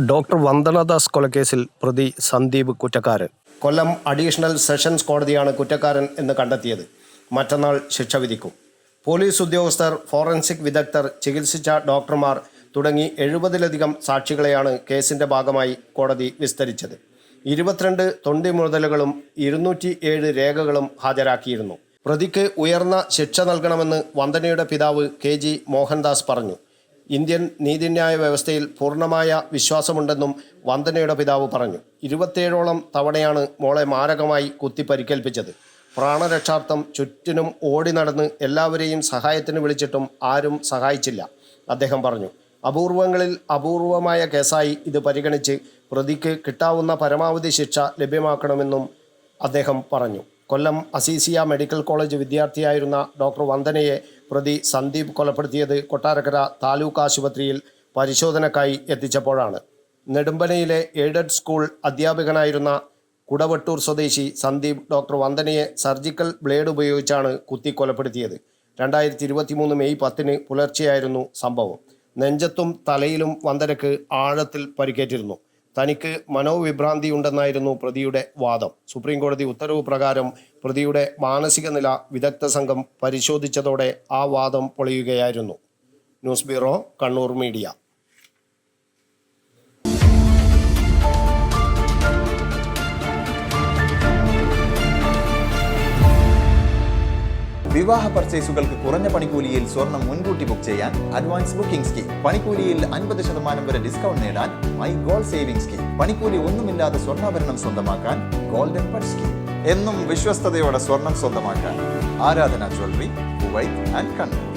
Doctor Vandana Das കൊലക്കേസിൽ പ്രതി സന്ദീപ് കുറ്റക്കാരൻ. കൊല്ലം additional sessions കോടതിയാണ് കുറ്റക്കാരൻ എന്ന് കണ്ടെത്തിയത്. മറ്റന്നാൾ ശിക്ഷ വിധിക്കും. പോലീസ് ഉദ്യോഗസ്ഥർ, ഫോറൻസിക് വിദഗ്ധർ, ചികിത്സിച്ച ഡോക്ടർമാർ തുടങ്ങി 70-ലധികം സാക്ഷികളെയാണ് കേസിൻ്റെ ഭാഗമായി കോടതി വിസ്തരിച്ചത്. 22 തൊണ്ടിമുതലുകളും 207 രേഖകളും ഹാജരാക്കിയിരുന്നു. പ്രതിക്ക് ഉയർന്ന ശിക്ഷ നൽകണമെന്ന് വന്ദനയുടെ പിതാവ് KG മോഹൻദാസ് പറഞ്ഞു. ഇന്ത്യൻ നീതിന്യായ വ്യവസ്ഥയിൽ പൂർണ്ണമായ വിശ്വാസമുണ്ടെന്നും വന്ദനയുടെ പിതാവ് പറഞ്ഞു. 27ഓളം തവണയാണ് മോളെ മാരകമായി കുത്തി പരിക്കേൽപ്പിച്ചത്. പ്രാണരക്ഷാർത്ഥം ചുറ്റിനും ഓടി നടന്ന് എല്ലാവരെയും സഹായത്തിന് വിളിച്ചിട്ടും ആരും സഹായിച്ചില്ല, അദ്ദേഹം പറഞ്ഞു. അപൂർവങ്ങളിൽ അപൂർവമായ കേസായി ഇത് പരിഗണിച്ച് പ്രതിക്ക് കിട്ടാവുന്ന പരമാവധി ശിക്ഷ ലഭ്യമാക്കണമെന്നും അദ്ദേഹം പറഞ്ഞു. കൊല്ലം അസീസിയ മെഡിക്കൽ കോളേജ് വിദ്യാർത്ഥിയായിരുന്ന ഡോക്ടർ വന്ദനയെ പ്രതി സന്ദീപ് കൊലപ്പെടുത്തിയത് കൊട്ടാരക്കര താലൂക്ക് ആശുപത്രിയിൽ പരിശോധനയ്ക്കായി എത്തിച്ചപ്പോഴാണ്. നെടുമ്പനയിലെ എയ്ഡഡ് സ്കൂൾ അധ്യാപകനായിരുന്ന കുടവട്ടൂർ സ്വദേശി സന്ദീപ് ഡോക്ടർ വന്ദനയെ സർജിക്കൽ ബ്ലേഡ് ഉപയോഗിച്ചാണ് കുത്തി കൊലപ്പെടുത്തിയത്. 2023 മെയ് 10 പുലർച്ചെയായിരുന്നു സംഭവം. നെഞ്ചത്തും തലയിലും വന്ദനയ്ക്ക് ആഴത്തിൽ പരിക്കേറ്റിരുന്നു. തനിക്ക് മനോവിഭ്രാന്തിയുണ്ടെന്നായിരുന്നു പ്രതിയുടെ വാദം. സുപ്രീംകോടതി ഉത്തരവ് പ്രകാരം പ്രതിയുടെ മാനസിക നില വിദഗ്ധ സംഘം പരിശോധിച്ചതോടെ ആ വാദം പൊളിയുകയായിരുന്നു. News bureau, Kannur media. വിവാഹ പർച്ചേസുകൾക്ക് കുറഞ്ഞ പണിക്കൂലിയിൽ സ്വർണം മുൻകൂട്ടി ബുക്ക് ചെയ്യാൻ അഡ്വാൻസ് ബുക്കിംഗ് സ്കീം. പണിക്കൂലിയിൽ 50% വരെ ഡിസ്കൗണ്ട് നേടാൻ മൈ ഗോൾഡ് സേവിംഗ് സ്കീം. പണിക്കൂലി ഒന്നുമില്ലാതെ സ്വർണ്ണാഭരണം സ്വന്തമാക്കാൻ ഗോൾഡൻ പട്ട് സ്കീം. എന്നും വിശ്വസ്തയോടെ സ്വർണം സ്വന്തമാക്കാൻ ആരാധന ജ്വല്ലറി, കുവൈറ്റ് ആൻഡ് കണ്ണൂർ.